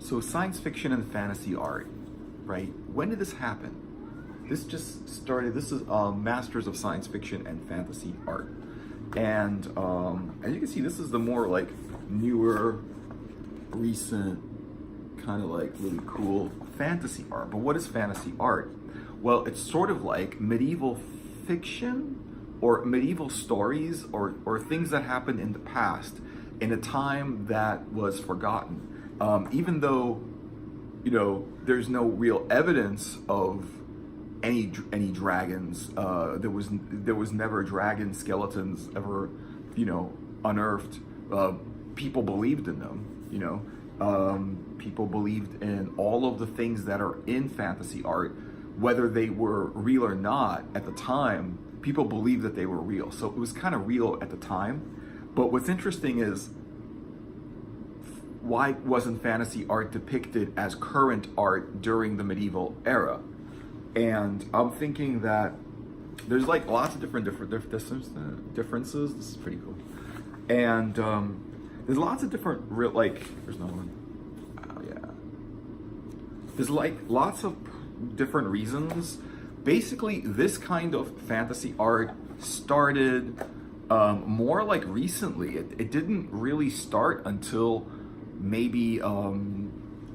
So science fiction and fantasy art, right? When did this happen? This just started. This is Masters of Science Fiction and Fantasy Art, and as you can see, this is the more like newer, recent, kind of like really cool fantasy art. But what is fantasy art? Well, it's sort of like medieval fiction or medieval stories or things that happened in the past in a time that was forgotten. Even though, you know, there's no real evidence of any dragons. There was never dragon skeletons ever, you know, unearthed. People believed in them, you know. People believed in all of the things that are in fantasy art, whether they were real or not at the time. People believed that they were real, so it was kind of real at the time. But what's interesting is, why wasn't fantasy art depicted as current art during the medieval era? And I'm thinking that there's like lots of different differences. This is pretty cool. And there's lots of different real, like, there's no one. Oh yeah. There's like lots of different reasons. Basically, this kind of fantasy art started more like recently. It didn't really start until maybe a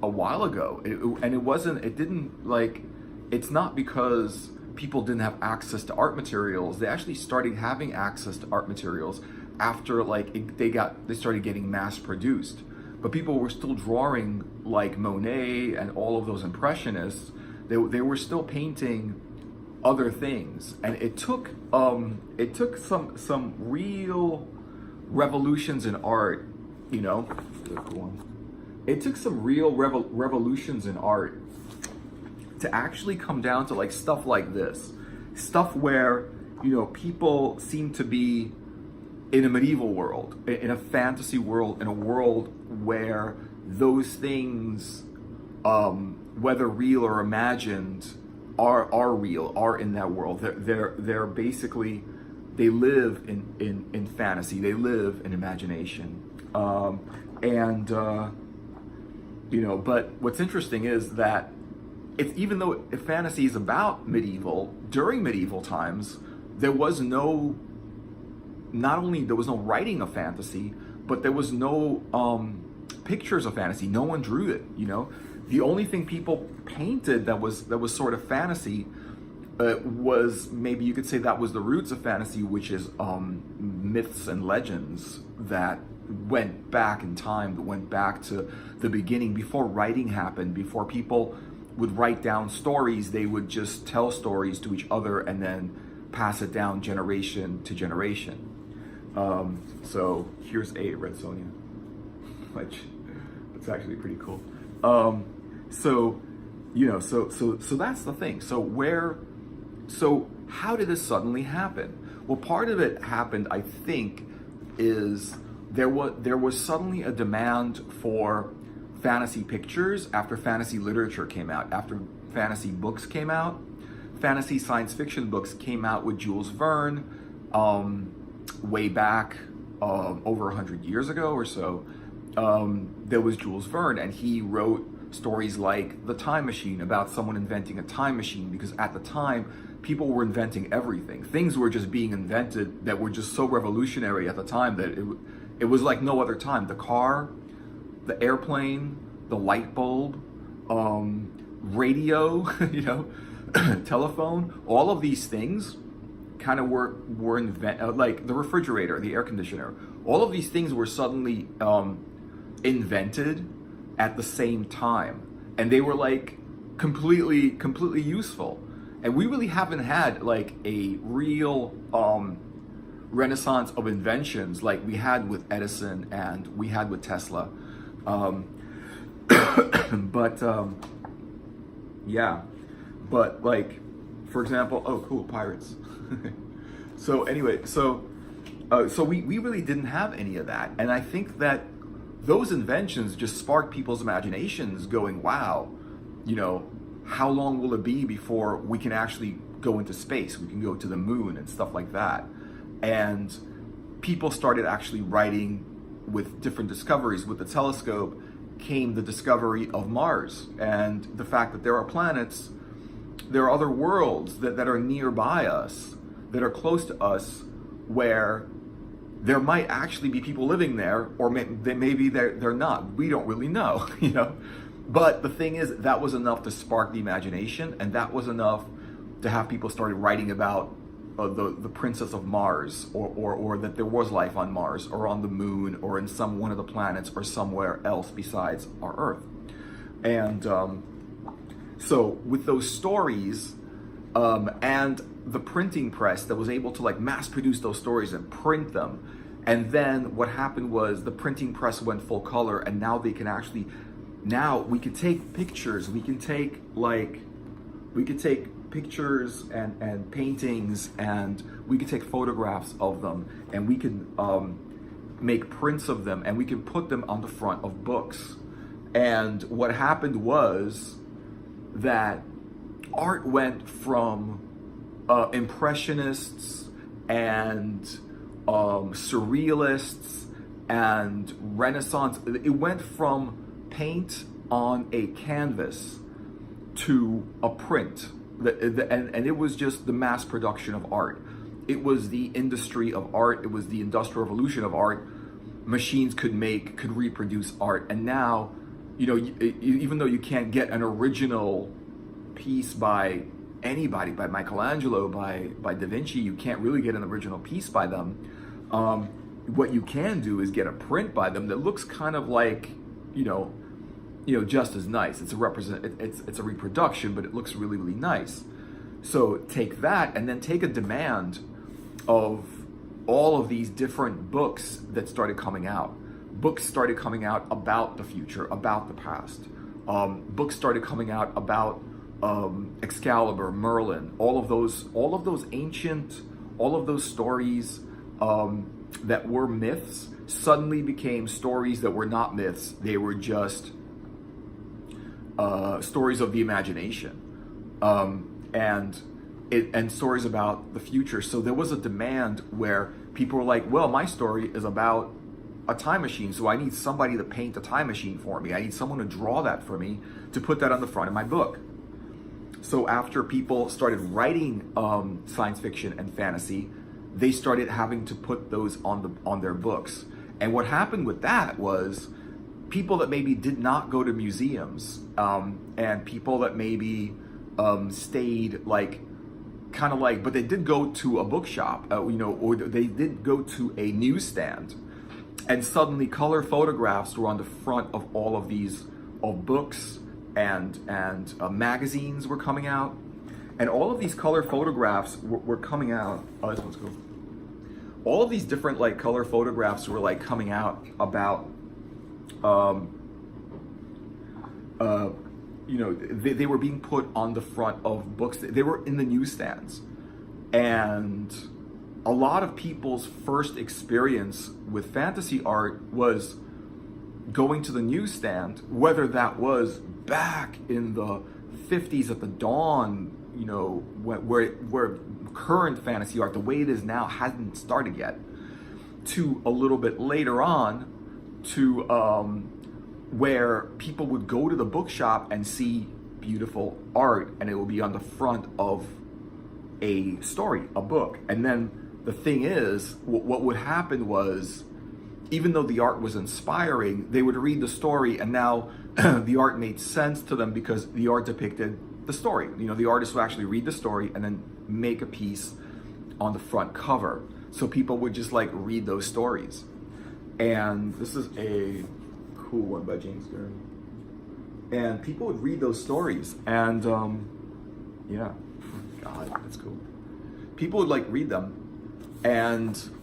while ago. It's not because people didn't have access to art materials. They actually started having access to art materials after they started getting mass produced. But people were still drawing like Monet and all of those impressionists. They were still painting other things, and it took some real revolutions in art, you know. It took some real revolutions in art to actually come down to like stuff like this, stuff where, you know, people seem to be in a medieval world, in a fantasy world, in a world where those things, whether real or imagined, are real, are in that world. They're basically, they live in fantasy, they live in imagination. You know, but what's interesting is that even though fantasy is about medieval, during medieval times, there was no writing of fantasy, but there was no pictures of fantasy. No one drew it, you know. The only thing people painted that was sort of fantasy was, maybe you could say, that was the roots of fantasy, which is myths and legends that went back in time, that went back to the beginning, before writing happened, before people would write down stories. They would just tell stories to each other and then pass it down generation to generation. So here's a Red Sonja, which it's actually pretty cool. So, you know, so that's the thing. So how did this suddenly happen? Well, part of it happened, I think, is there was suddenly a demand for fantasy pictures after fantasy literature came out, after fantasy books came out. Fantasy science fiction books came out with Jules Verne way back over 100 years ago or so. There was Jules Verne, and he wrote stories like The Time Machine, about someone inventing a time machine, because at the time, people were inventing everything. Things were just being invented that were just so revolutionary at the time that it was like no other time. The car, the airplane, the light bulb, radio, you know, telephone, all of these things kind of were invented, like the refrigerator, the air conditioner. All of these things were suddenly invented at the same time, and they were like completely useful. And we really haven't had like a real renaissance of inventions like we had with Edison and we had with Tesla. Yeah, but like, for example, oh cool, pirates. So anyway, so we really didn't have any of that, and I think that those inventions just sparked people's imaginations, going, wow, you know, how long will it be before we can actually go into space? We can go to the moon and stuff like that. And people started actually writing with different discoveries. With the telescope came the discovery of Mars and the fact that there are planets, there are other worlds that are nearby us, that are close to us, where there might actually be people living there, or maybe they're not. We don't really know, you know. But the thing is, that was enough to spark the imagination, and that was enough to have people started writing about the princess of Mars, or that there was life on Mars, or on the moon, or in one of the planets, or somewhere else besides our Earth. And so with those stories, and the printing press that was able to like mass produce those stories and print them, and then what happened was the printing press went full color, and now they can actually, now we could take pictures, we can take pictures and paintings, and we could take photographs of them, and we can make prints of them, and we can put them on the front of books. And what happened was that art went from impressionists and surrealists and Renaissance. It went from paint on a canvas to a print, and it was just the mass production of art. It was the industry of art. It was the industrial revolution of art. Machines could reproduce art, and now, you know, even though you can't get an original piece by anybody, by Michelangelo, by Da Vinci, you can't really get an original piece by them. What you can do is get a print by them that looks kind of like, you know, just as nice. It's a reproduction, but it looks really, really nice. So take that, and then take a demand of all of these different books that started coming out. Books started coming out about the future, about the past. Books started coming out about Excalibur, Merlin, all of those ancient, all of those stories that were myths suddenly became stories that were not myths. They were just stories of the imagination, and stories about the future. So there was a demand where people were like, well, my story is about a time machine, so I need somebody to paint a time machine for me. I need someone to draw that for me, to put that on the front of my book. So after people started writing science fiction and fantasy, they started having to put those on their books. And what happened with that was people that maybe did not go to museums, and people that maybe stayed but they did go to a bookshop, or they did go to a newsstand, and suddenly color photographs were on the front of all of these books, and magazines were coming out, and all of these color photographs were coming out. Oh, this one's cool. All of these different like color photographs were like coming out about, they were being put on the front of books. They were in the newsstands, and a lot of people's first experience with fantasy art was going to the newsstand, whether that was back in the 50s at the dawn, where current fantasy art, the way it is now, hadn't started yet, to a little bit later on, to where people would go to the bookshop and see beautiful art, and it would be on the front of a story, a book. And then the thing is, what would happen was, even though the art was inspiring, they would read the story, and now the art made sense to them because the art depicted the story. The artist would actually read the story and then make a piece on the front cover. So people would just like read those stories. And this is a cool one by James Gurn. And people would read those stories, and God, that's cool. People would like read them,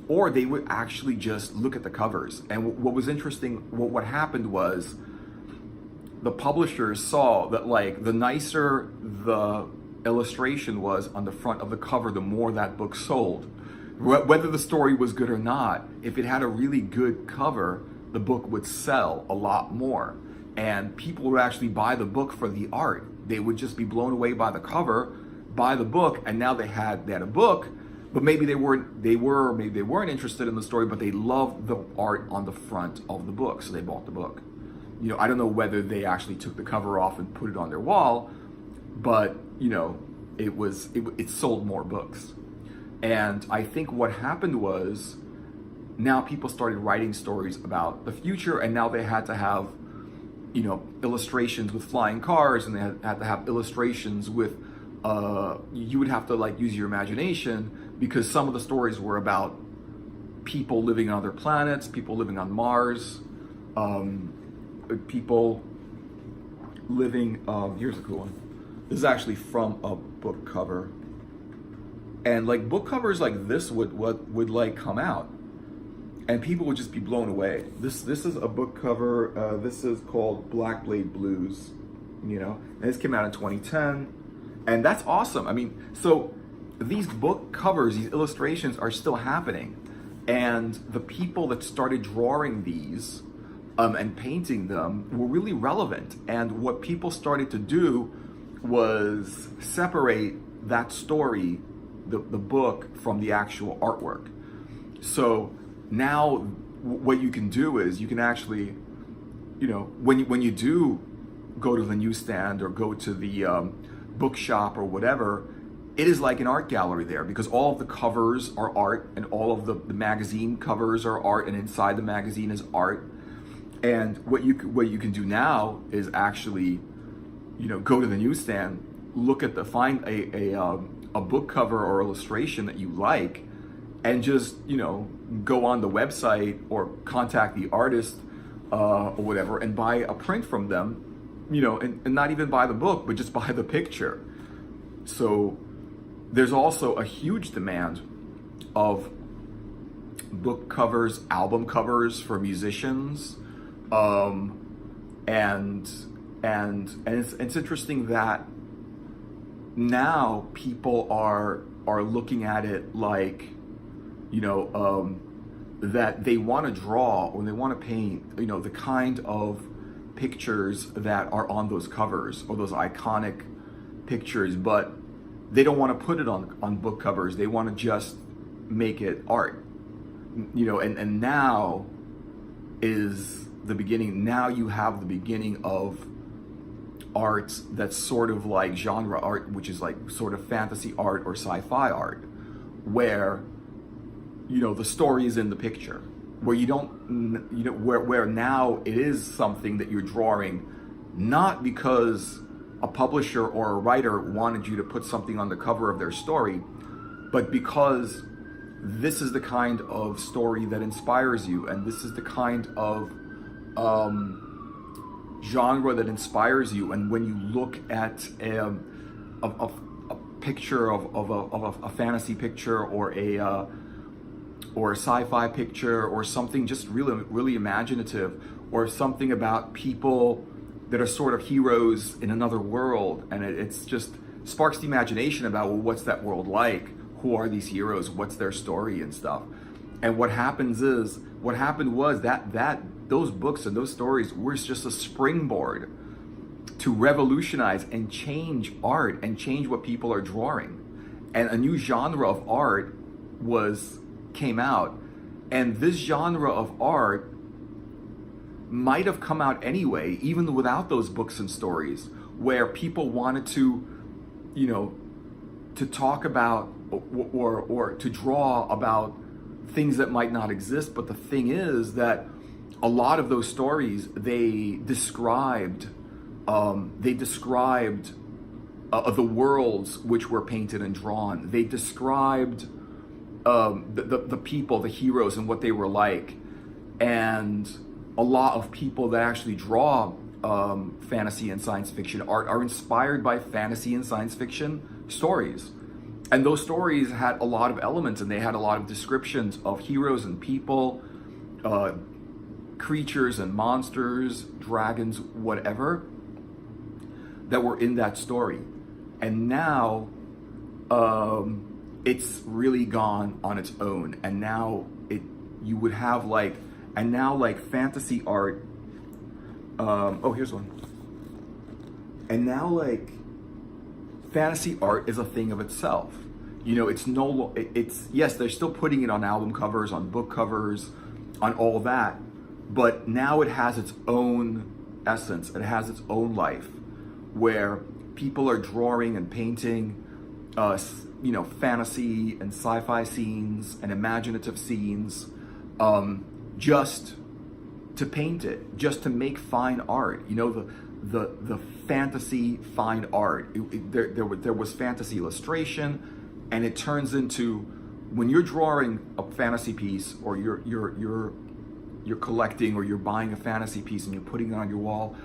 or they would actually just look at the covers. And what was interesting, what happened was, the publishers saw that like the nicer the illustration was on the front of the cover, the more that book sold. Whether the story was good or not, if it had a really good cover, the book would sell a lot more. And people would actually buy the book for the art. They would just be blown away by the cover, buy the book, and now they had a book, but maybe they weren't interested in the story, but they loved the art on the front of the book, so they bought the book. I don't know whether they actually took the cover off and put it on their wall, but it sold more books. And I think what happened was, now people started writing stories about the future, and now they had to have illustrations with flying cars, and they had to have illustrations with you would have to like use your imagination, because some of the stories were about people living on other planets, people living on Mars, people living, here's a cool one. This is actually from a book cover. And like book covers like this would like come out, and people would just be blown away. This is a book cover. This is called Black Blade Blues, and this came out in 2010, and that's awesome. I mean, so these book covers, these illustrations are still happening, and the people that started drawing these and painting them were really relevant. And what people started to do was separate that story, the book, from the actual artwork. So now what you can do is you can actually, when you do go to the newsstand or go to the bookshop or whatever, it is like an art gallery there, because all of the covers are art, and all of the magazine covers are art, and inside the magazine is art. And what you can do now is actually, go to the newsstand, find a book cover or illustration that you like, and just go on the website or contact the artist or whatever, and buy a print from them, and not even buy the book, but just buy the picture. So there's also a huge demand of book covers, album covers for musicians, and it's interesting that now people are looking at it like, that they want to draw or they want to paint, the kind of pictures that are on those covers, or those iconic pictures, but they don't want to put it on book covers. They want to just make it art, and now is the beginning. Now you have the beginning of art that's sort of like genre art, which is like sort of fantasy art or sci-fi art, where the story is in the picture, where you don't, where now it is something that you're drawing, not because a publisher or a writer wanted you to put something on the cover of their story, but because this is the kind of story that inspires you, and this is the kind of genre that inspires you. And when you look at a picture of a fantasy picture, or a sci-fi picture, or something just really imaginative, or something about people that are sort of heroes in another world, and it's just sparks the imagination about, well, what's that world like? Who are these heroes? What's their story and stuff? And what happened was that those books and those stories were just a springboard to revolutionize and change art and change what people are drawing. And a new genre of art came out. And this genre of art might have come out anyway, even without those books and stories, where people wanted to, to talk about or to draw about things that might not exist. But the thing is that a lot of those stories, they described the worlds which were painted and drawn. They described the people, the heroes, and what they were like. And a lot of people that actually draw fantasy and science fiction art are inspired by fantasy and science fiction stories. And those stories had a lot of elements, and they had a lot of descriptions of heroes and people, creatures and monsters, dragons, whatever, that were in that story. And now it's really gone on its own. And now you would have like fantasy art. Here's one. And now like fantasy art is a thing of itself. It's yes, they're still putting it on album covers, on book covers, on all that, but now it has its own essence. It has its own life, where people are drawing and painting, fantasy and sci-fi scenes and imaginative scenes, just to paint it, just to make fine art. The fantasy fine art. There was fantasy illustration, and it turns into, when you're drawing a fantasy piece, or you're collecting, or you're buying a fantasy piece and you're putting it on your wall,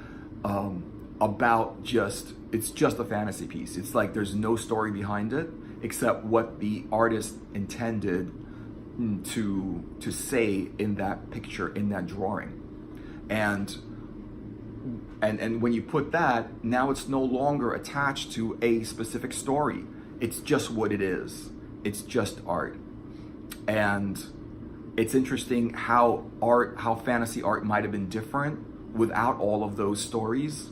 it's just a fantasy piece. It's like there's no story behind it except what the artist intended to say in that picture, in that drawing. And when you put that, now it's no longer attached to a specific story. It's just what it is. It's just art. And it's interesting how fantasy art might have been different without all of those stories.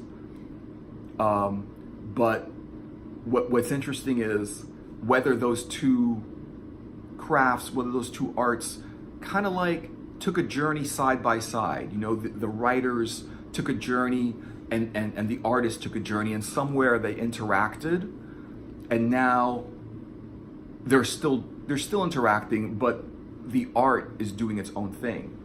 But what's interesting is whether those two crafts, whether those two arts kind of like took a journey side by side. The writers took a journey and the artist took a journey, and somewhere they interacted, and now they're still interacting, but the art is doing its own thing.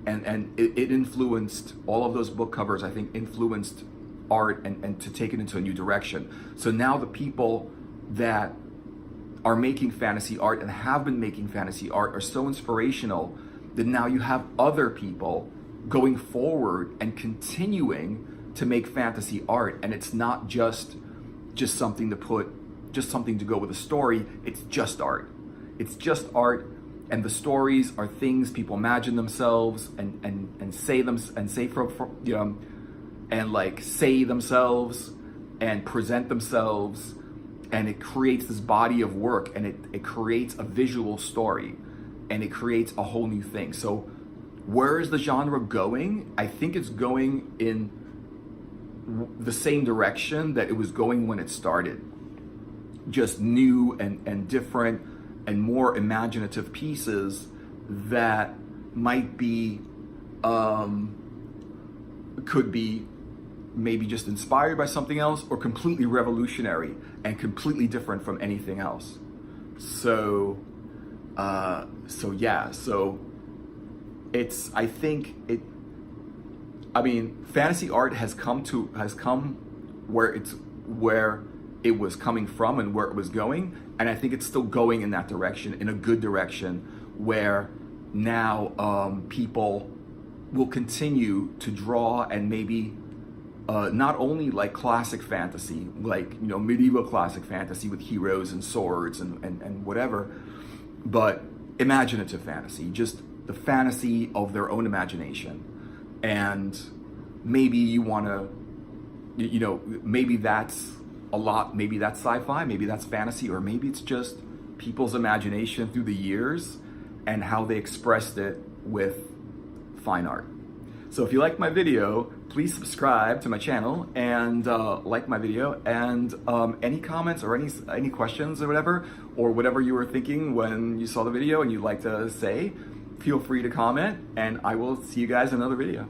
And it influenced, all of those book covers, I think, influenced art and to take it into a new direction. So now the people that are making fantasy art and have been making fantasy art are so inspirational that now you have other people going forward and continuing to make fantasy art. And it's not just something to go with a story. It's just art. It's just art. And the stories are things people imagine themselves and say themselves and present themselves, and it creates this body of work, and it creates a visual story, and it creates a whole new thing. So where is the genre going? I think it's going in the same direction that it was going when it started. Just new and different and more imaginative pieces that might be, could be maybe just inspired by something else, or completely revolutionary and completely different from anything else. So it's, fantasy art has come where it was coming from and where it was going, and I think it's still going in that direction, in a good direction, where now people will continue to draw, and maybe not only like classic fantasy, like medieval classic fantasy with heroes and swords and whatever, but imaginative fantasy, just the fantasy of their own imagination. And maybe you want to, maybe that's a lot, maybe that's sci-fi, maybe that's fantasy, or maybe it's just people's imagination through the years and how they expressed it with fine art. So if you like my video, please subscribe to my channel and like my video, and any comments or any questions or whatever you were thinking when you saw the video and you'd like to say, feel free to comment, and I will see you guys in another video.